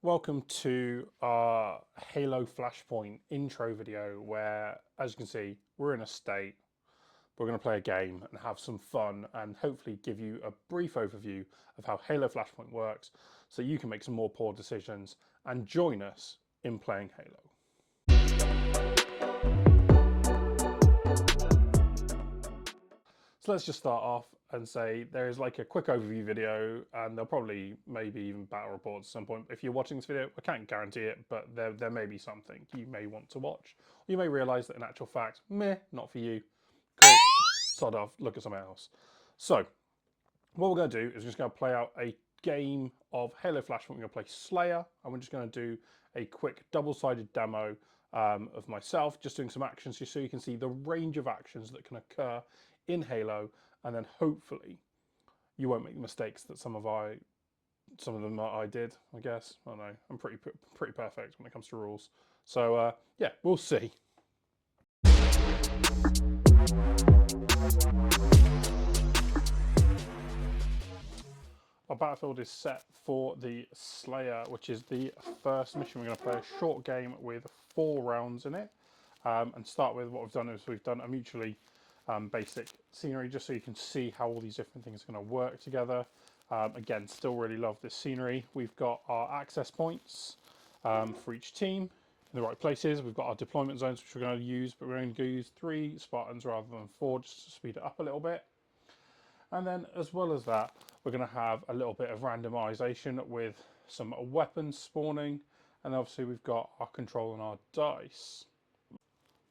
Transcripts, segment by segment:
Welcome to our Halo Flashpoint intro video where, as you can see, we're in a state. We're going to play a game and have some fun and hopefully give you a brief overview of how Halo Flashpoint works so you can make some more poor decisions and join us in playing Halo. So let's just start off and say there is like a quick overview video, and there'll probably maybe even battle reports at some point. If you're watching this video, I can't guarantee it, but there may be something you may want to watch. Or you may realise that in actual fact, meh, not for you. Cool, sod off, look at something else. So what we're going to do is we're just going to play out a game of Halo Flashpoint. We're going to play Slayer, and we're just going to do a quick double-sided demo of myself, just doing some actions just so you can see the range of actions that can occur in Halo, and then hopefully you won't make the mistakes that some of them I did. I guess I don't know. I'm pretty perfect when it comes to rules. So yeah, we'll see. Our battlefield is set for the Slayer, which is the first mission. We're going to play a short game with 4 rounds in it, and start with what we've done is we've done a mutually basic scenery just so you can see how all these different things are going to work together. Again, still really love this scenery. We've got our access points for each team in the right places. We've got our deployment zones which we're going to use, but we're going to use 3 Spartans rather than 4 just to speed it up a little bit. And then as well as that, we're going to have a little bit of randomization with some weapons spawning, and obviously we've got our control and our dice.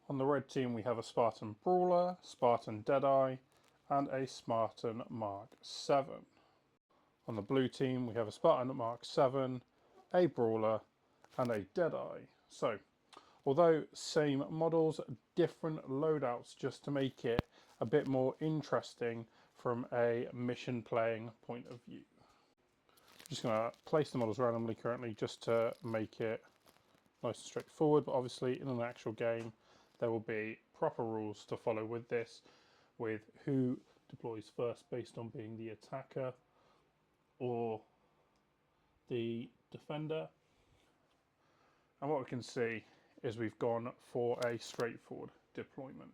On the red team, we have a Spartan Brawler, Spartan Deadeye, and a Spartan Mark 7. On the blue team, we have a Spartan Mark 7, a Brawler, and a Deadeye. So, although same models, different loadouts just to make it a bit more interesting from a mission playing point of view. I'm just going to place the models randomly currently just to make it nice and straightforward, but obviously in an actual game, there will be proper rules to follow with this, with who deploys first based on being the attacker or the defender. And what we can see is we've gone for a straightforward deployment.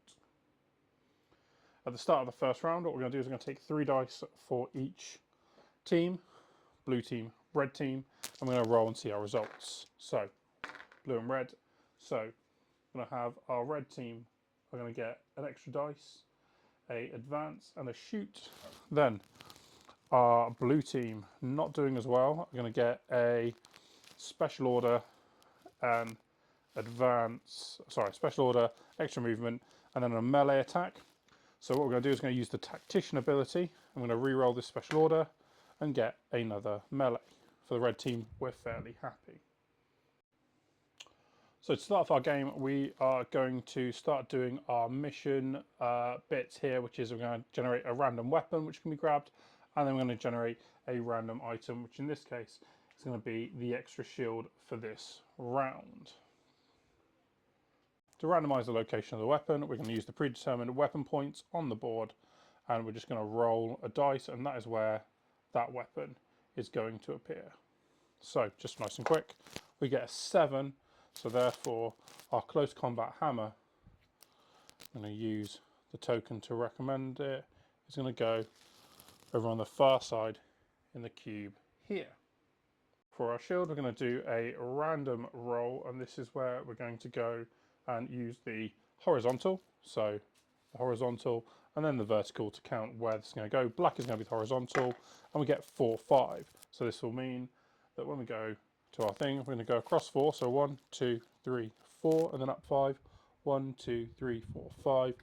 At the start of the first round, what we're going to do is we're going to take 3 dice for each team, blue team, red team, and we're going to roll and see our results. So, blue and red. So, we're going to have our red team are going to get an extra dice, a advance and a shoot. Then our blue team, not doing as well, are going to get a special order and special order, extra movement, and then a melee attack. So what we're going to do is we're going to use the tactician ability. I'm going to re-roll this special order and get another melee. For the red team, we're fairly happy. So to start off our game, we are going to start doing our mission bits here, which is we're going to generate a random weapon which can be grabbed, and then we're going to generate a random item, which in this case is going to be the extra shield for this round. To randomize the location of the weapon, we're going to use the predetermined weapon points on the board, and we're just going to roll a dice, and that is where that weapon is going to appear. So just nice and quick, we get a 7. So therefore, our close combat hammer, I'm going to use the token to recommend it, is going to go over on the far side in the cube here. For our shield, we're going to do a random roll, and this is where we're going to go and use the horizontal. So the horizontal and then the vertical to count where this is going to go. Black is going to be the horizontal, and we get 4, 5. So this will mean that when we go to our thing, we're going to go across 4, so 1, 2, 3, 4, and then up 5, 1, 2, 3, 4, 5,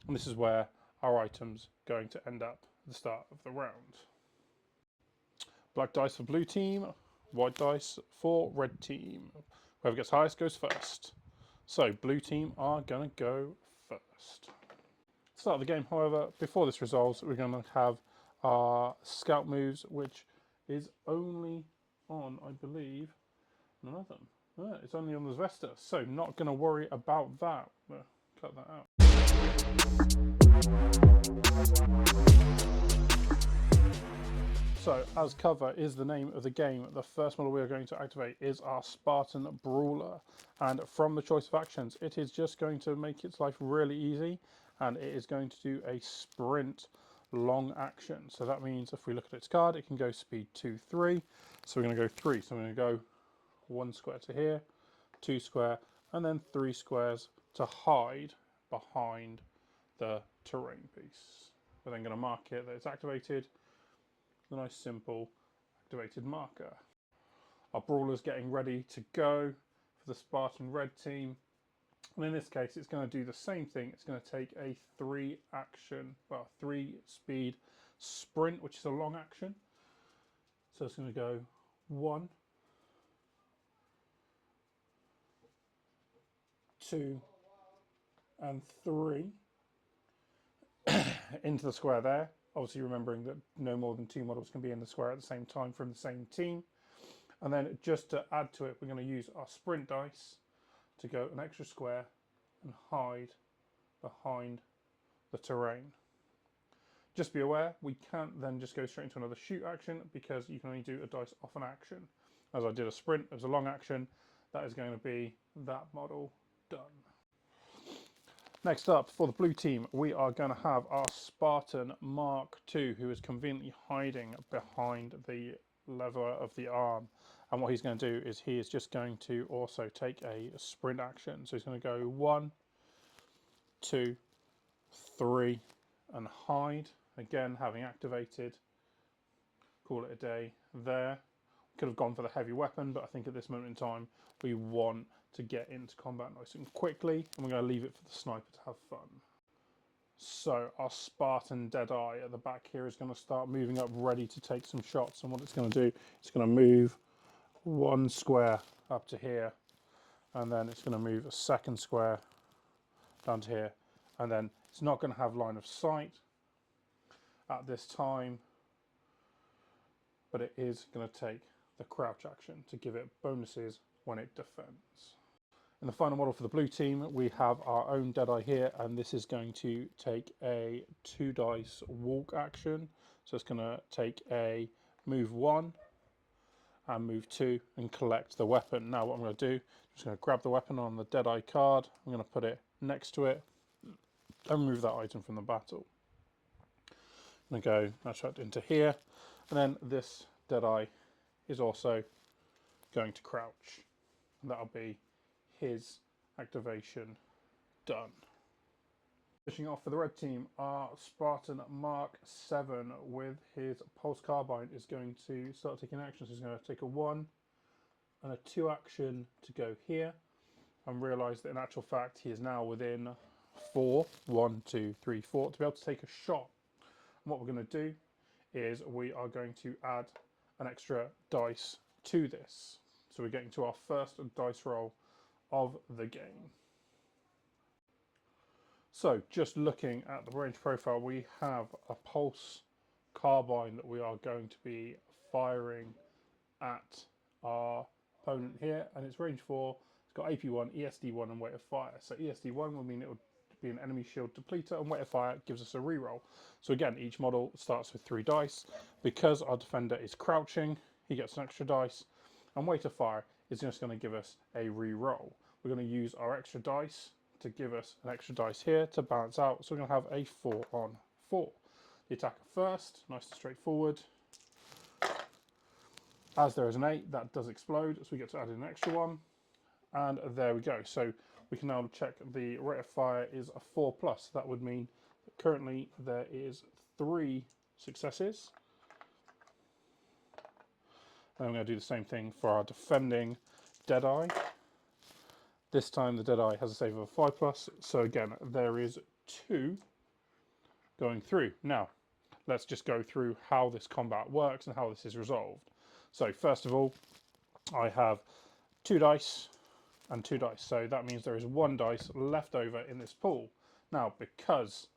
and this is where our item's going to end up at the start of the round. Black dice for blue team, white dice for red team. Whoever gets highest goes first. So blue team are going to go first. Start of the game, however, before this resolves, we're going to have our scout moves, which is only on, I believe, none of them. It's only on the Zvesta, so not going to worry about that. Cut that out. So, as cover is the name of the game, the first model we are going to activate is our Spartan Brawler. And from the choice of actions, it is just going to make its life really easy, and it is going to do a sprint long action. So that means if we look at its card, it can go speed 2, 3. So we're going to go 3. So I'm going to go 1 square to here, 2 square, and then 3 squares to hide behind the terrain piece. We're then going to mark it that it's activated. A nice simple activated marker. Our brawler's getting ready to go for the Spartan red team, and in this case it's going to do the same thing. It's going to take a 3 speed sprint, which is a long action. So it's going to go 1, 2 and 3 into the square there. Obviously remembering that no more than 2 models can be in the square at the same time from the same team. And then just to add to it, we're going to use our sprint dice to go an extra square and hide behind the terrain. Just be aware, we can't then just go straight into another shoot action because you can only do a dice off an action. As I did a sprint, it was a long action. That is going to be that model done. Next up, for the blue team, we are going to have our Spartan Mark II, who is conveniently hiding behind the lever of the arm. And what he's going to do is he is just going to also take a sprint action. So he's going to go 1, 2, 3, and hide. Again, having activated, call it a day there. Could have gone for the heavy weapon, but I think at this moment in time, we want to get into combat nice and quickly, and we're going to leave it for the sniper to have fun. So our Spartan Deadeye at the back here is going to start moving up, ready to take some shots. And what it's going to do, it's going to move 1 square up to here, and then it's going to move a 2nd square down to here, and then it's not going to have line of sight at this time, but it is going to take the crouch action to give it bonuses when it defends. In the final model for the blue team, we have our own Deadeye here, and this is going to take a 2 dice walk action. So it's going to take a move 1 and move 2 and collect the weapon. Now what I'm going to do, I'm just going to grab the weapon on the Deadeye card, I'm going to put it next to it and remove that item from the battle. I'm going to go that's right into here, and then this Deadeye is also going to crouch. And that'll be his activation done. Finishing off for the red team, our Spartan Mark VII with his pulse carbine is going to start taking actions. He's going to take a 1 and a 2 action to go here, and realise that in actual fact he is now within 4, 1, 2, 3, 4 to be able to take a shot. And what we're going to do is we are going to add an extra dice to this. So we're getting to our first dice roll of the game. So just looking at the range profile, we have a pulse carbine that we are going to be firing at our opponent here, and it's range 4. It's got AP1, ESD1 and weight of fire. So ESD1 will mean it would be an enemy shield depleter, and weight of fire gives us a reroll. So again, each model starts with 3 dice. Because our defender is crouching, he gets an extra dice, and weight of fire is just going to give us a re-roll. We're going to use our extra dice to give us an extra dice here to balance out. So we're going to have a 4 on 4. The attacker first, nice and straightforward. As there is an 8, that does explode, so we get to add in an extra 1. And there we go. So we can now check the rate of fire is a 4+. That would mean that currently there is 3 successes. And I'm going to do the same thing for our defending Deadeye. This time the Deadeye has a save of a 5+, so again there is 2 going through. Now let's just go through how this combat works and how this is resolved. So first of all, I have 2 dice and 2 dice, so that means there is 1 dice left over in this pool. Now because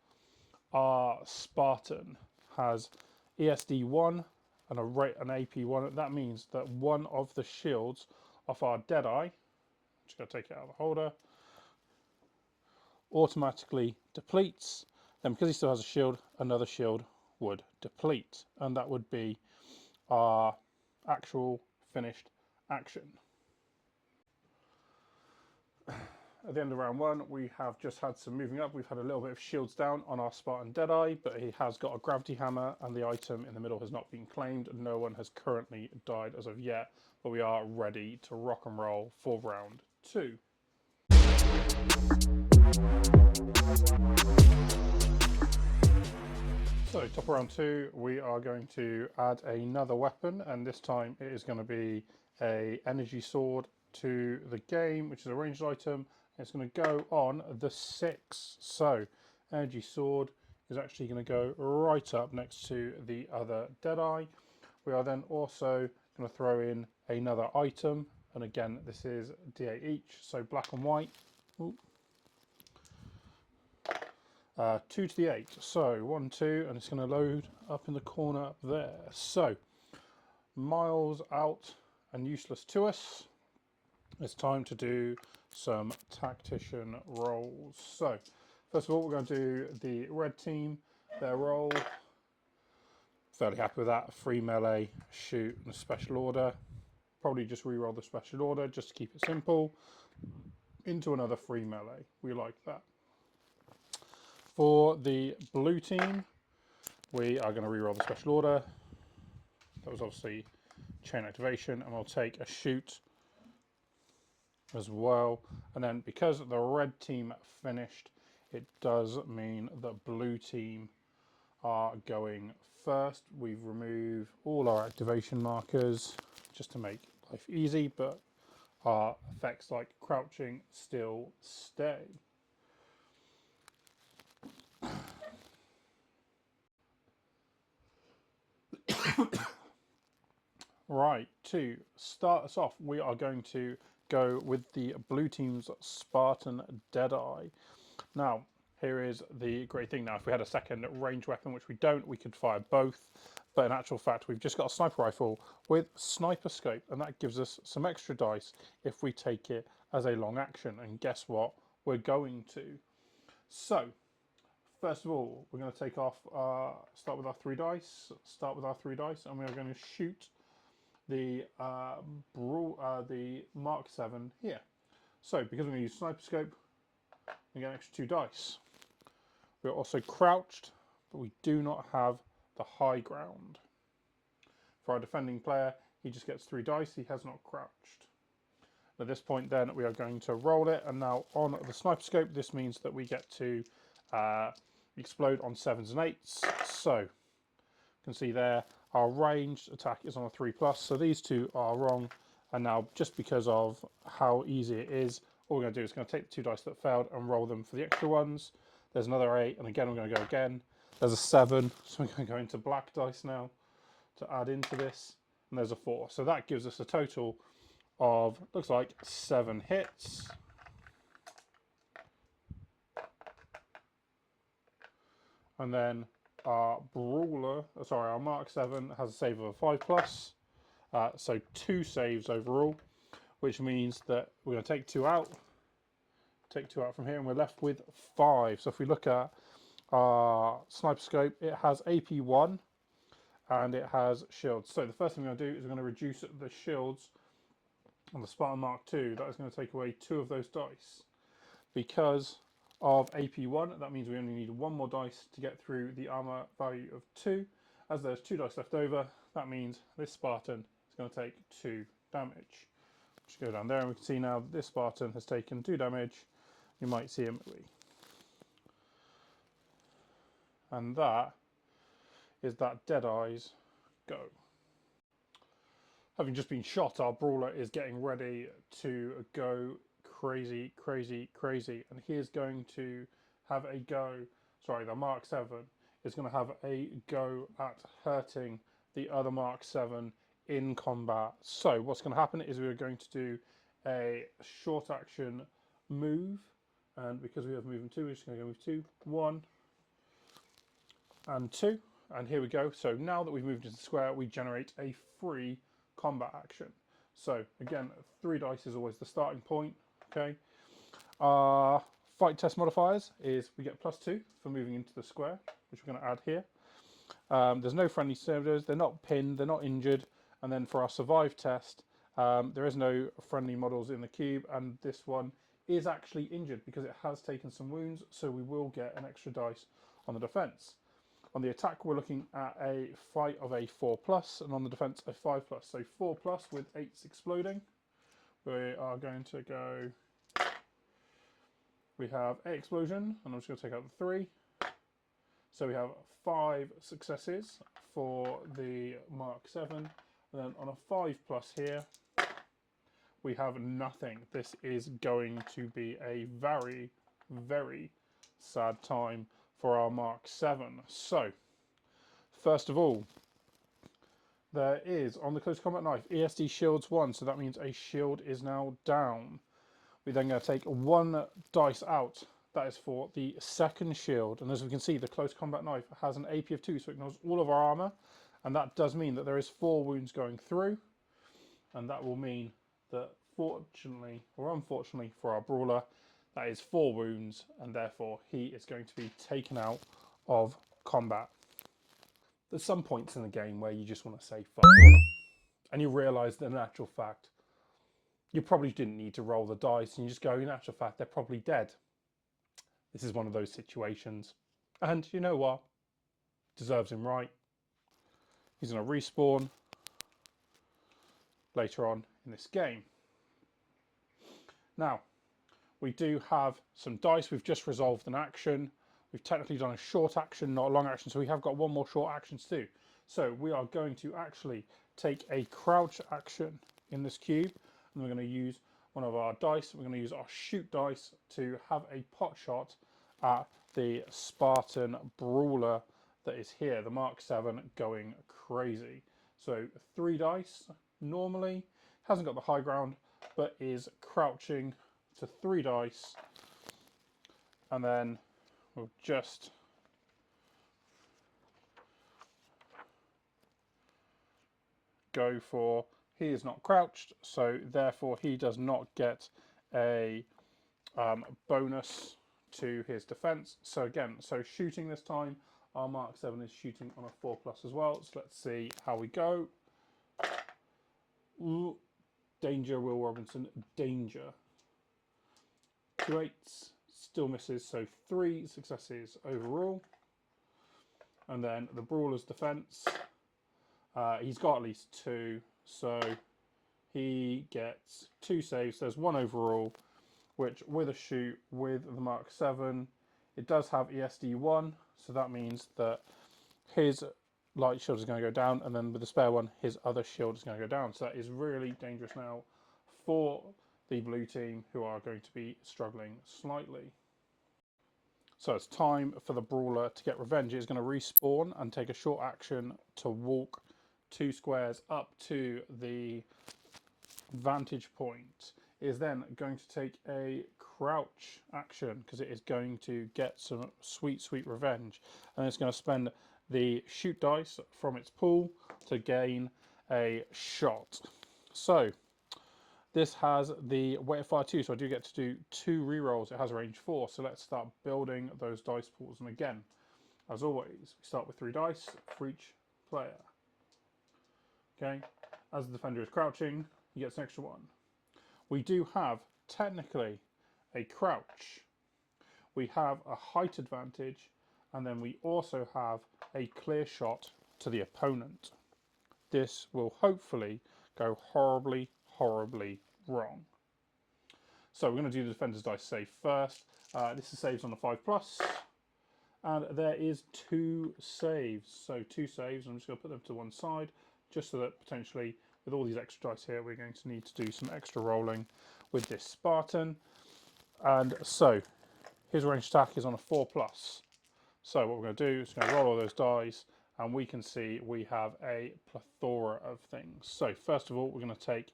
our Spartan has ESD1 and an AP1, that means that one of the shields of our Deadeye, just got to take it out of the holder, automatically depletes. Then because he still has a shield, another shield would deplete, and that would be our actual finished action. At the end of round 1, we have just had some moving up. We've had a little bit of shields down on our Spartan Deadeye, but he has got a gravity hammer and the item in the middle has not been claimed. No one has currently died as of yet, but we are ready to rock and roll for round 2. So, top of round 2, we are going to add another weapon, and this time it is going to be a energy sword to the game, which is a ranged item. It's going to go on the 6. So, energy sword is actually going to go right up next to the other Deadeye. We are then also going to throw in another item, and again, this is D8 each, so black and white. Ooh. 2 to the 8, so 1, 2, and it's going to load up in the corner up there. So, miles out and useless to us. It's time to do some tactician rolls. So, first of all, we're going to do the red team, their roll. Fairly happy with that. Free melee, shoot, and a special order. Probably just re-roll the special order just to keep it simple. Into another free melee. We like that. For the blue team, we are going to re-roll the special order. That was obviously chain activation, and we'll take a shoot as well. And then because the red team finished, it does mean that blue team are going first. We've removed all our activation markers just to make life easy, but our effects like crouching still stay. Right, to start us off, we are going to go with the blue team's Spartan Deadeye. Now, here is the great thing. Now, if we had a second range weapon, which we don't, we could fire both. But in actual fact, we've just got a sniper rifle with sniper scope, and that gives us some extra dice if we take it as a long action. And guess what? We're going to. So, first of all, we're going to take off, start with our 3 dice, and we are going to shoot the Mark 7 here. So, because we're going to use sniper scope, we get an extra 2 dice. We're also crouched, but we do not have the high ground. For our defending player, he just gets 3 dice. He has not crouched. At this point, then, we are going to roll it, and now on the sniper scope, this means that we get to explode on 7s and 8s. So, you can see there, our ranged attack is on a 3+, so these two are wrong. And now, just because of how easy it is, all we're going to do is going to take the 2 dice that failed and roll them for the extra ones. There's another 8, and again, we're going to go again. There's a 7, so we're going to go into black dice now to add into this. And there's a 4. So that gives us a total of, looks like, 7 hits. And then our our Mark 7 has a save of a 5+. So 2 saves overall, which means that we're going to take 2 out. Take 2 out from here, and we're left with 5. So if we look at our sniper scope, it has AP 1 and it has shields. So the first thing we're going to do is we're going to reduce the shields on the Spartan Mark II. That is going to take away 2 of those dice. Because of AP 1, that means we only need 1 more dice to get through the armor value of 2. As there's 2 dice left over, that means this Spartan is going to take 2 damage. Just go down there, and we can see now that this Spartan has taken 2 damage. You might see him. And that is that Deadeye's go. Having just been shot, our brawler is getting ready to go crazy, crazy, crazy. And he is going to have a go. Sorry, the Mark 7 is going to have a go at hurting the other Mark 7 in combat. So what's going to happen is we're going to do a short action move. And because we have movement 2, we're just going to go move 2, 1, and 2. And here we go. So now that we've moved into the square, we generate a free combat action. So again, 3 dice is always the starting point. Okay. Our fight test modifiers is we get +2 for moving into the square, which we're going to add here. There's no friendly servitors, they're not pinned, they're not injured. And then for our survive test, there is no friendly models in the cube, and this one is actually injured because it has taken some wounds, so we will get an extra dice on the defense. On the attack, we're looking at a fight of a 4+, and on the defense, a 5+. So 4+ with 8s exploding. We are going to go. We have 8 explosion, and I'm just going to take out the 3. So we have 5 successes for the Mark 7. And then on a 5+ here, we have nothing. This is going to be a very, very sad time for our Mark 7. So, first of all, there is, on the close combat knife, ESD shields 1, so that means a shield is now down. We're then going to take 1 dice out. That is for the second shield, and as we can see, the close combat knife has an AP of 2, so it ignores all of our armor, and that does mean that there is 4 wounds going through, and that will mean that fortunately, or unfortunately for our brawler, that is 4 wounds, and therefore he is going to be taken out of combat. There's some points in the game where you just want to say fuck it, and you realise that in actual fact, you probably didn't need to roll the dice, and you just go, in actual fact, they're probably dead. This is one of those situations, and you know what? Deserves him right. He's going to respawn later on in this game. Now, we do have some dice. We've just resolved an action. We've technically done a short action, not a long action, so we have got 1 more short action to do. So we are going to actually take a crouch action in this cube, and we're going to use one of our dice. We're going to use our shoot dice to have a pot shot at the Spartan brawler that is here, the Mark 7 going crazy. So 3 dice normally, hasn't got the high ground, but is crouching to 3 dice, and then we'll just go for, he is not crouched, so therefore he does not get a bonus to his defense. So again, so shooting this time, our Mark 7 is shooting on a 4+ as well. So let's see how we go. Ooh, danger, Will Robinson, danger. 2 8s, still misses, so 3 successes overall. And then the brawler's defense, he's got at least 2, so he gets 2 saves. There's 1 overall, which with a shoot with the Mark 7, it does have ESD 1, so that means that his light shield is going to go down, and then with the spare one, his other shield is going to go down. So that is really dangerous now for the blue team, who are going to be struggling slightly. So it's time for the brawler to get revenge. It's going to respawn and take a short action to walk 2 squares up to the vantage point. It is then going to take a crouch action because it is going to get some sweet, sweet revenge. And it's going to spend the shoot dice from its pool to gain a shot. So this has the weight of fire 2, so I do get to do 2 rerolls. It has range 4, so let's start building those dice pools. And again, as always, we start with 3 dice for each player. Okay, as the defender is crouching, he gets an extra 1. We do have, technically, a crouch. We have a height advantage, and then we also have a clear shot to the opponent. This will hopefully go horribly, horribly wrong. So we're going to do the defender's dice save first. This is saves on the 5+, and there is 2 saves. So 2 saves, I'm just going to put them to one side, just so that potentially with all these extra dice here, we're going to need to do some extra rolling with this Spartan. And so his ranged attack is on a 4+. So what we're going to do is going to roll all those dice, and we can see we have a plethora of things. So first of all, we're going to take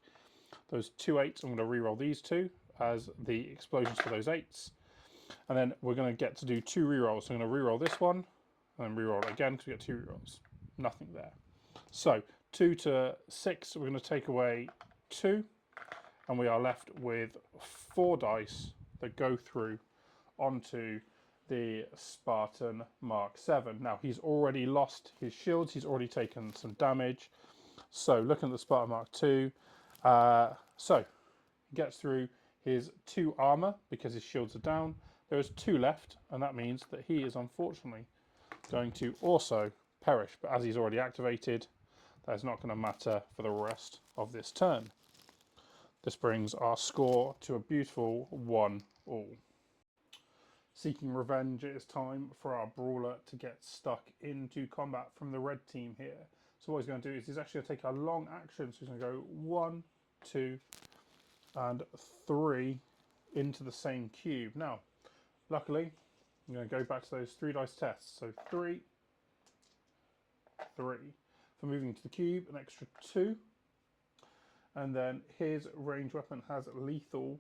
those 2 8s. I'm going to re-roll these 2 as the explosions for those 8s. And then we're going to get to do 2 re-rolls. So I'm going to re-roll this one, and then re-roll it again because we get 2 re-rolls. Nothing there. So 2 to 6, we're going to take away 2, and we are left with 4 dice that go through onto the Spartan Mark 7. Now, he's already lost his shields. He's already taken some damage. So, looking at the Spartan Mark 2, so he gets through his 2 armor because his shields are down. There is 2 left, and that means that he is unfortunately going to also perish. But as he's already activated, that is not going to matter for the rest of this turn. This brings our score to a beautiful 1-all. Seeking revenge, it is time for our brawler to get stuck into combat from the red team here. So what he's going to do is he's actually going to take a long action. So he's going to go 1, 2, and 3 into the same cube. Now, luckily, I'm going to go back to those 3 dice tests. So 3, 3. For moving to the cube, an extra 2. And then his ranged weapon has lethal.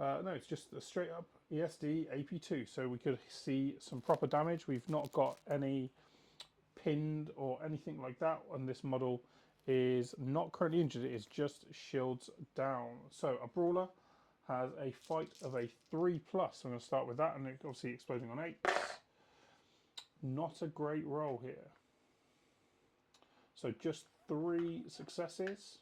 No, it's just a straight up ESD AP2. So we could see some proper damage. We've not got any pinned or anything like that. And this model is not currently injured. It is just shields down. So a brawler has a fight of a 3+. So I'm going to start with that. And obviously exploding on 8s. Not a great roll here. So just 3 successes.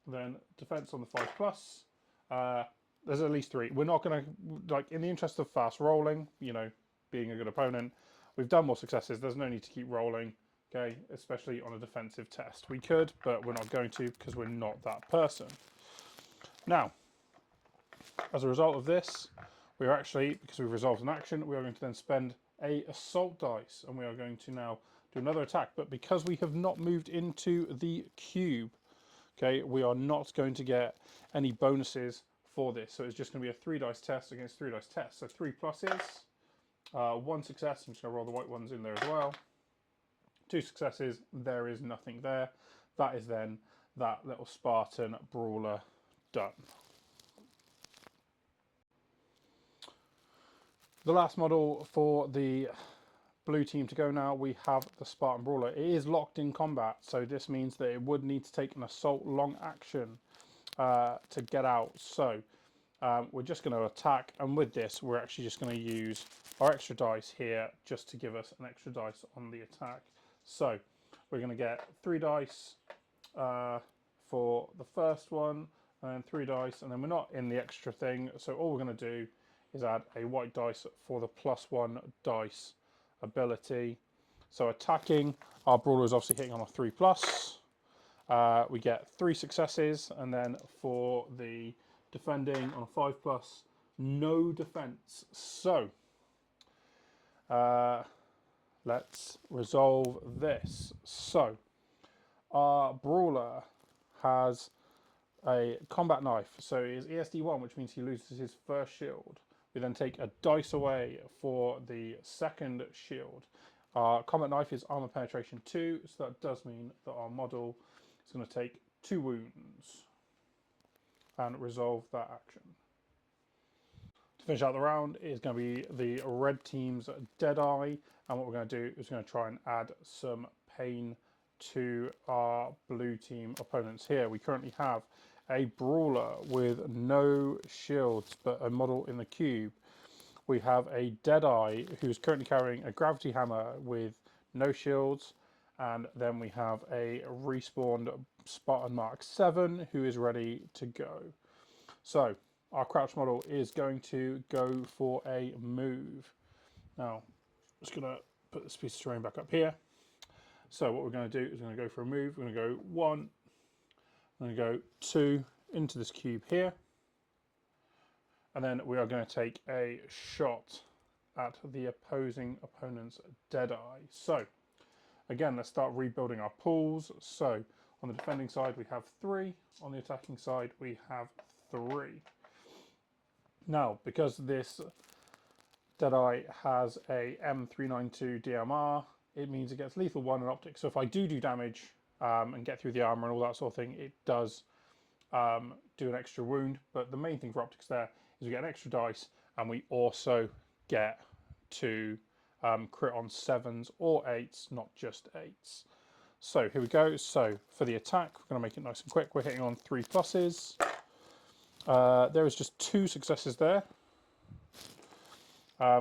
Then defense on the 5+. There's at least 3. We're not going to, like, in the interest of fast rolling, you know, being a good opponent, we've done more successes. There's no need to keep rolling, okay, especially on a defensive test. We could, but we're not going to because we're not that person. Now, as a result of this, we are actually, because we've resolved an action, we are going to then spend a assault dice, and we are going to now do another attack. But because we have not moved into the cube, okay, we are not going to get any bonuses for this. So it's just going to be a 3 dice test against 3 dice test. So 3 pluses, 1 success. I'm just going to roll the white ones in there as well. 2 successes. There is nothing there. That is then that little Spartan brawler done. The last model for the blue team to go now, we have the Spartan Brawler. It is locked in combat, so this means that it would need to take an assault long action to get out. So we're just going to attack, and with this we're actually just going to use our extra dice here just to give us an extra dice on the attack. So we're going to get 3 dice for the first one, and 3 dice, and then we're not in the extra thing, so all we're going to do is add a white dice for the +1 dice ability. So attacking, our brawler is obviously hitting on a 3+. We get 3 successes, and then for the defending on a 5+, no defense. So let's resolve this. So our brawler has a combat knife, so it is ESD1, which means he loses his first shield. We then take a dice away for the second shield. Our combat knife is armor penetration 2, so that does mean that our model is going to take 2 wounds and resolve that action. To finish out the round is going to be the red team's Deadeye, and what we're going to do is we're going to try and add some pain to our blue team opponents here. We currently have a brawler with no shields but a model in the cube. We have a Deadeye who's currently carrying a gravity hammer with no shields, and then we have a respawned Spartan Mark 7 who is ready to go. So our crouch model is going to go for a move. Now I'm just going to put this piece of terrain back up here. So what we're going to do is we're going to go for a move. We're going to go 1, I'm going to go 2 into this cube here, and then we are going to take a shot at the opposing opponent's Deadeye. So again, let's start rebuilding our pools. So on the defending side we have 3, on the attacking side we have 3. Now because this Deadeye has a M392 DMR, it means it gets lethal 1 and optic. So if I do damage and get through the armor and all that sort of thing, it does do an extra wound. But the main thing for optics there is we get an extra dice, and we also get to crit on 7s or 8s, not just 8s. So here we go. So for the attack, we're going to make it nice and quick. We're hitting on 3 pluses. There is just 2 successes there.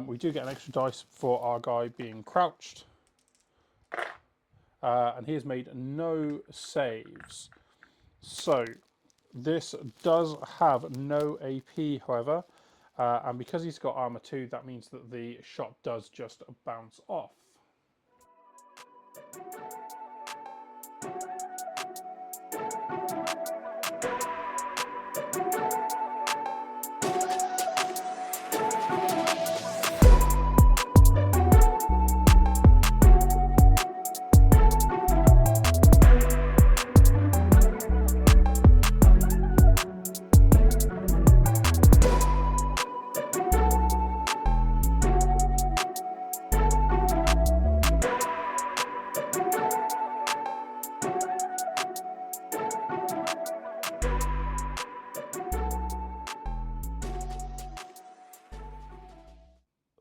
We do get an extra dice for our guy being crouched. And he has made no saves. So this does have no AP, however. And because he's got armor 2, that means that the shot does just bounce off.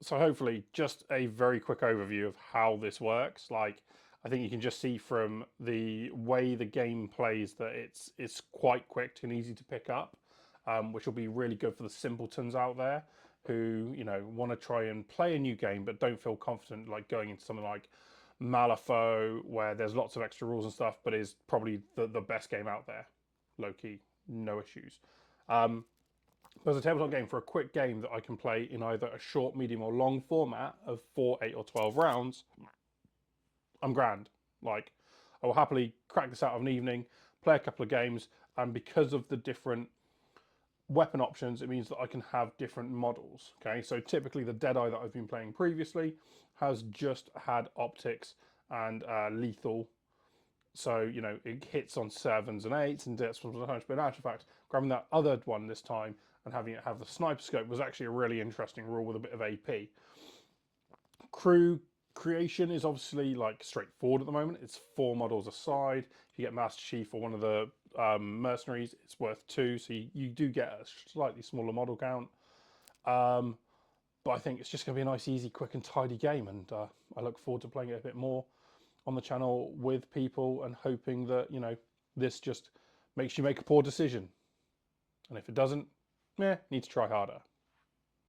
So hopefully just a very quick overview of how this works. Like, I think you can just see from the way the game plays that it's quite quick and easy to pick up, which will be really good for the simpletons out there who, you know, want to try and play a new game but don't feel confident like going into something like Malifaux, where there's lots of extra rules and stuff, but is probably the best game out there. Low key, no issues. There's a tabletop game for a quick game that I can play in either a short, medium, or long format of 4, 8, or 12 rounds. I'm grand. Like, I will happily crack this out of an evening, play a couple of games, and because of the different weapon options, it means that I can have different models. Okay, so typically the Deadeye that I've been playing previously has just had optics and lethal. So, you know, it hits on 7s and 8s and deaths from the punch. But in actual fact, grabbing that other one this time and having it have the sniper scope was actually a really interesting rule with a bit of AP. Crew creation is obviously like straightforward at the moment. It's 4 models a side. If you get Master Chief or one of the mercenaries, it's worth 2. So you do get a slightly smaller model count. But I think it's just going to be a nice, easy, quick and tidy game. And I look forward to playing it a bit more on the channel with people and hoping that, you know, this just makes you make a poor decision. And if it doesn't, need to try harder.